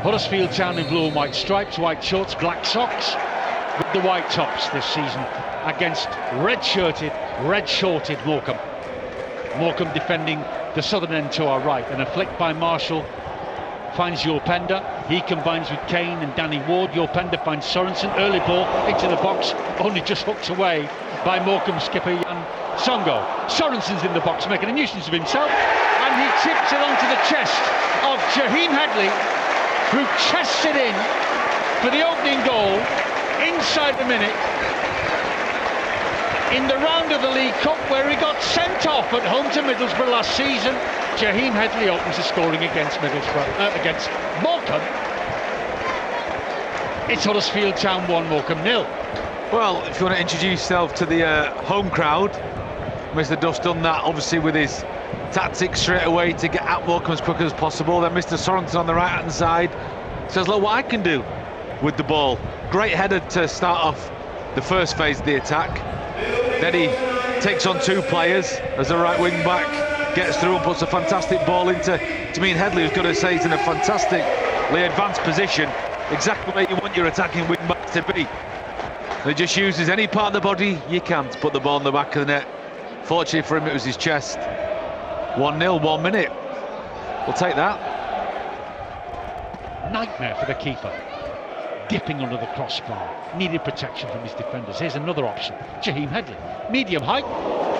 Huddersfield Town in blue and white stripes, white shorts, black socks, with the white tops this season against red-shirted, red-shorted Morecambe. Morecambe defending the southern end to our right, and a flick by Marshall finds Jorpenda. He combines with Kane and Danny Ward. Jorpenda finds Sorensen, early ball into the box, only just hooked away by Morecambe skipper Jan Songo. Sorensen's in the box making a nuisance of himself, and he chips it onto the chest of Jaheim Headley, who chests it in for the opening goal inside the minute in the round of the League Cup, where he got sent off at home to Middlesbrough last season. Jaheim Headley opens the scoring against against Morecambe. It's Huddersfield Town 1, Morecambe 0. Well, if you want to introduce yourself to the home crowd, Mr. Duff's done that obviously with his tactics straight away to get at Morecambe as quickly as possible. Then Mr. Sorensen on the right hand side says, look what I can do with the ball. Great header to start off the first phase of the attack. Then he takes on two players as a right wing back, gets through and puts a fantastic ball into Jaheim Headley, who's got to say he's in a fantastically advanced position, exactly where you want your attacking wing back to be. He just uses any part of the body you can to put the ball in the back of the net. Fortunately for him, it was his chest. 1-0, 1 minute. We'll take that. Nightmare for the keeper. Dipping under the crossbar. Needed protection from his defenders. Here's another option. Jaheim Headley. Medium height.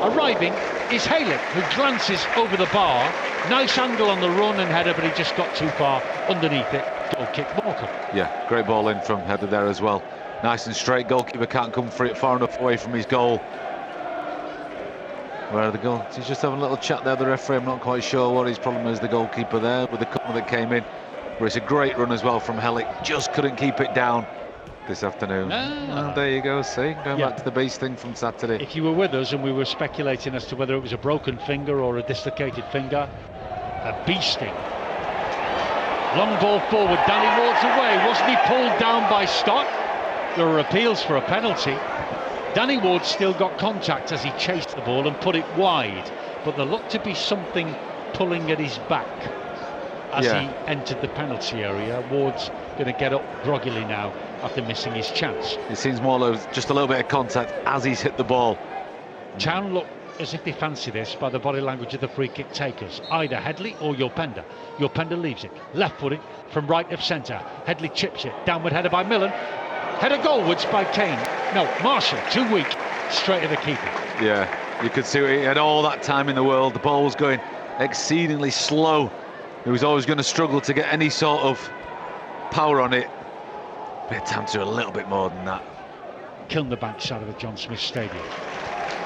Arriving is Halick, who glances over the bar. Nice angle on the run and header, but he just got too far underneath it. Goal kick Morecambe. Yeah, great ball in from header there as well. Nice and straight. Goalkeeper can't come for it far enough away from his goal. Where are the goal? He's just having a little chat there, the referee. I'm not quite sure what his problem is, the goalkeeper there, with the corner that came in. But it's a great run as well from Halick. Just couldn't keep it down this afternoon. Well, there you go, see? Going back to the beast thing from Saturday. If you were with us and we were speculating as to whether it was a broken finger or a dislocated finger, a beasting. Long ball forward, Danny Ward's away. Wasn't he pulled down by Stott? There were appeals for a penalty. Danny Ward still got contact as he chased the ball and put it wide, but there looked to be something pulling at his back as he entered the penalty area. Ward's going to get up groggily now after missing his chance. It seems more like just a little bit of contact as he's hit the ball. Town look as if they fancy this by the body language of the free kick takers, either Headley or Jorpenda. Jorpenda leaves it, left-footed from right of centre. Headley chips it, downward header by Millen. Header goalwards by Kane. No, Marshall, too weak, straight to the keeper. Yeah, you could see he had all that time in the world. The ball was going exceedingly slow. He was always going to struggle to get any sort of power on it. Bit of time to do a little bit more than that. Kiln the bank side of the John Smith Stadium.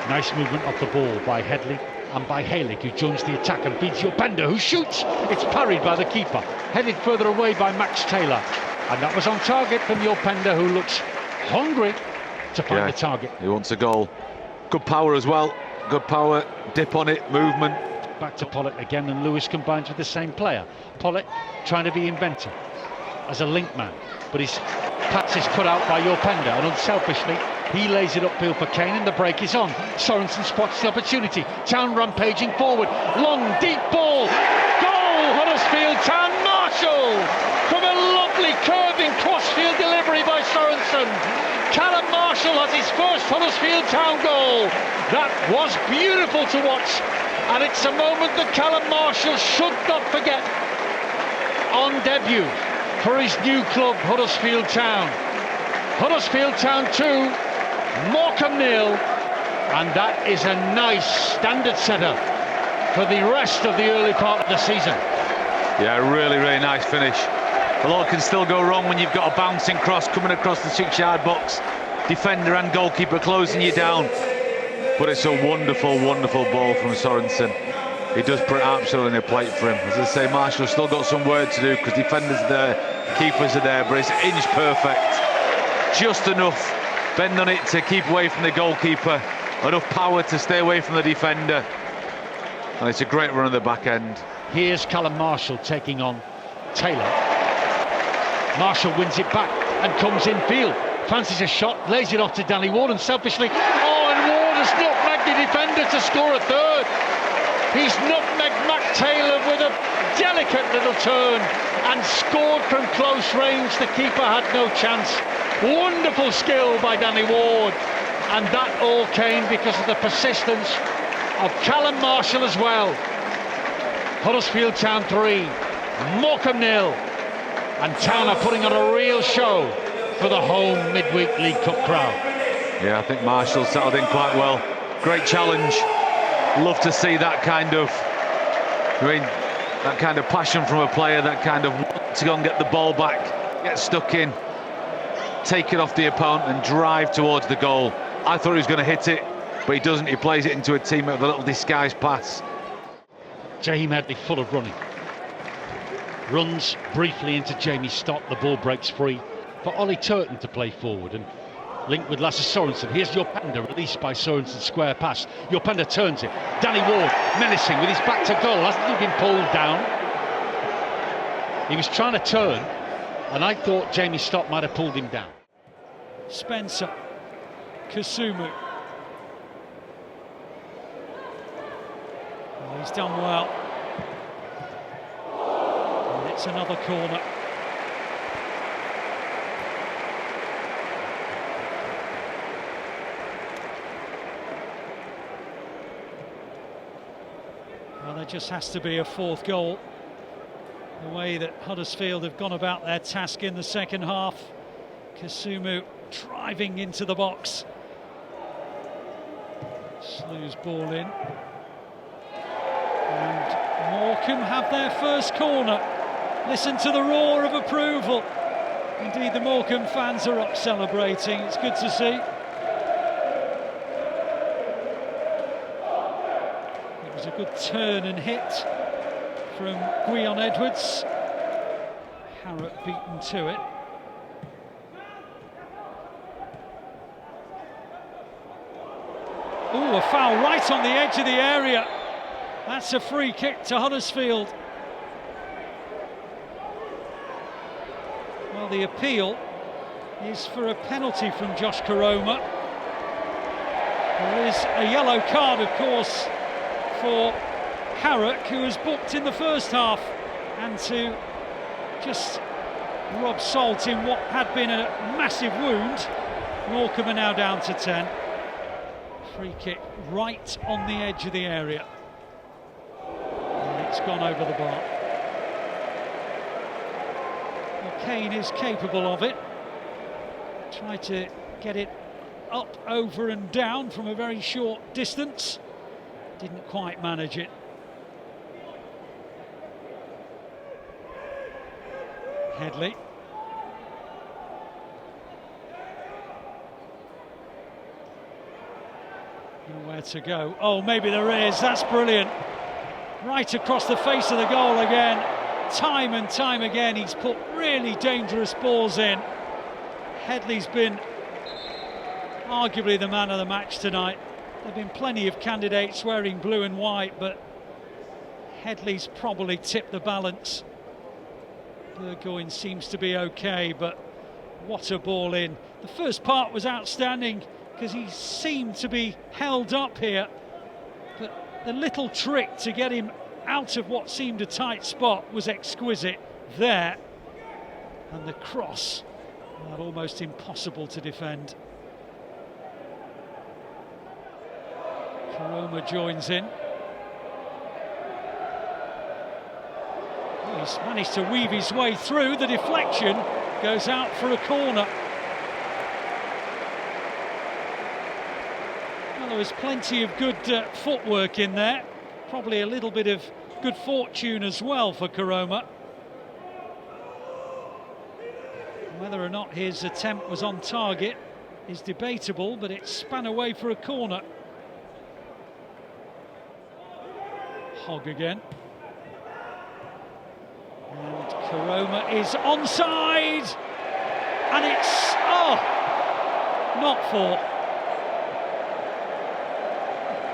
Nice movement off the ball by Headley and by Halick, who joins the attack and feeds Jorpenda, who shoots. It's parried by the keeper. Headed further away by Max Taylor. And that was on target from Jorpenda, who looks hungry to find the target. He wants a goal. Good power as well. Good power, dip on it, movement. Back to Pollock again, and Lewis combines with the same player. Pollock trying to be inventive as a link man, but his pass is cut out by Jorpenda, and unselfishly he lays it upfield for Kane, and the break is on. Sorensen spots the opportunity. Town rampaging forward. Long, deep ball. Goal! Huddersfield Town. Marshall from a lovely curving crossfield delivery by Sorensen. Callum Marshall has his first Huddersfield Town goal. That was beautiful to watch, and it's a moment that Callum Marshall should not forget on debut for his new club, Huddersfield Town. Huddersfield Town 2, Morecambe 0, and that is a nice standard setter for the rest of the early part of the season. Yeah, really, really nice finish. A lot can still go wrong when you've got a bouncing cross coming across the 6-yard box. Defender and goalkeeper closing you down. But it's a wonderful, wonderful ball from Sorensen. He does put it absolutely in a plate for him. As I say, Marshall's still got some work to do because defenders are there, keepers are there, but it's inch perfect. Just enough bend on it to keep away from the goalkeeper, enough power to stay away from the defender. And it's a great run at the back end. Here's Callum Marshall taking on Taylor. Marshall wins it back and comes in field. Fancies a shot, lays it off to Danny Ward, and selfishly, and Ward has nutmegged the defender to score a third. He's nutmegged Mac Taylor with a delicate little turn and scored from close range. The keeper had no chance. Wonderful skill by Danny Ward, and that all came because of the persistence of Callum Marshall as well. Huddersfield Town 3, Morecambe 0, and Town are putting on a real show for the home midweek League Cup crowd. Yeah, I think Marshall settled in quite well. Great challenge. Love to see that kind of, that kind of passion from a player, that kind of want to go and get the ball back, get stuck in, take it off the opponent and drive towards the goal. I thought he was going to hit it, but he doesn't. He plays it into a teammate with a little disguised pass. Jaheim Headley full of running. Runs briefly into Jamie Stott. The ball breaks free for Ollie Turton to play forward and linked with Lasse Sorensen. Here's Jopenda, released by Sorensen, square pass. Jopenda turns it. Danny Ward menacing with his back to goal. Hasn't he been pulled down? He was trying to turn, and I thought Jamie Stott might have pulled him down. Spencer, Kasumu. Well, he's done well. And it's another corner. Well, there just has to be a fourth goal. The way that Huddersfield have gone about their task in the second half. Kasumu driving into the box. Slew's ball in. And Morecambe have their first corner. Listen to the roar of approval. Indeed, the Morecambe fans are up celebrating. It's good to see. It was a good turn and hit from Gwion Edwards. Harrop beaten to it. Oh, a foul right on the edge of the area. That's a free kick to Huddersfield. Well, the appeal is for a penalty from Josh Karoma. There is a yellow card, of course, for Harrop, who was booked in the first half, and to just rub salt in what had been a massive wound. Morecambe are now down to 10. Free kick right on the edge of the area. And it's gone over the bar. Well, Kane is capable of it. Tried to get it up, over and down from a very short distance. Didn't quite manage it. Headley. Nowhere to go. Oh, maybe there is. That's brilliant. Right across the face of the goal again. Time and time again, he's put really dangerous balls in. Headley's been arguably the man of the match tonight. There have been plenty of candidates wearing blue and white, but Headley's probably tipped the balance. Burgoyne seems to be okay, but what a ball in. The first part was outstanding because he seemed to be held up here, but the little trick to get him out of what seemed a tight spot was exquisite there. And the cross, well, almost impossible to defend. Karoma joins in. Oh, he's managed to weave his way through. The deflection goes out for a corner. Well, there was plenty of good footwork in there. Probably a little bit of good fortune as well for Karoma. Whether or not his attempt was on target is debatable, but it span away for a corner. Hogg again. And Karoma is onside. And it's, not for.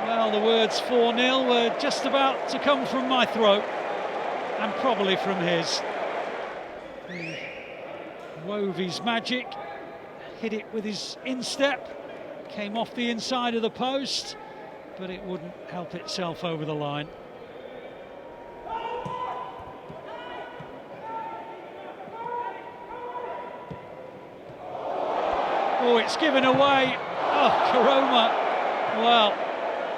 Well, the words 4-0 were just about to come from my throat, and probably from his. He wove his magic, hit it with his instep, came off the inside of the post, but it wouldn't help itself over the line. Oh, it's given away. Oh, Karoma. Well,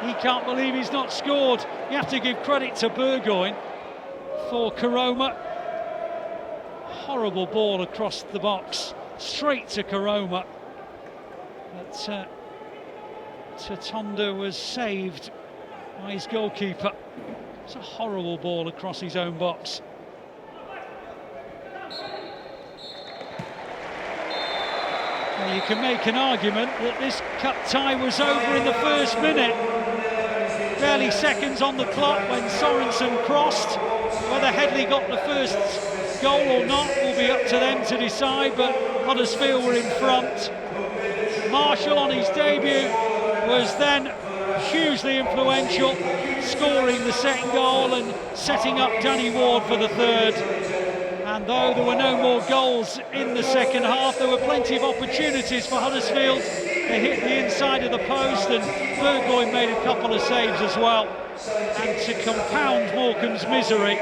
he can't believe he's not scored. You have to give credit to Burgoyne for Karoma. Horrible ball across the box, straight to Karoma. But Tatonda was saved by his goalkeeper. It's a horrible ball across his own box. Well, you can make an argument that this cup tie was over in the first minute. Barely seconds on the clock when Sorensen crossed. Whether Headley got the first goal or not will be up to them to decide, but Huddersfield were in front. Marshall on his debut was then hugely influential, scoring the second goal and setting up Danny Ward for the third. And though there were no more goals in the second half, there were plenty of opportunities for Huddersfield. They hit the inside of the post, and Burgoyne made a couple of saves as well. And to compound Morecambe's misery,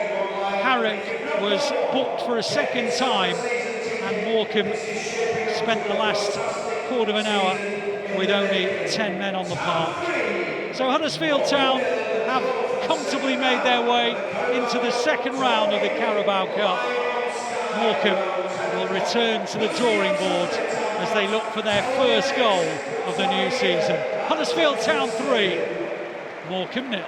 Harrick was booked for a second time, and Morecambe spent the last quarter of an hour with only 10 men on the park. So Huddersfield Town have comfortably made their way into the second round of the Carabao Cup. Morecambe will return to the drawing board as they look for their first goal of the new season. Huddersfield Town 3, Morecambe 0.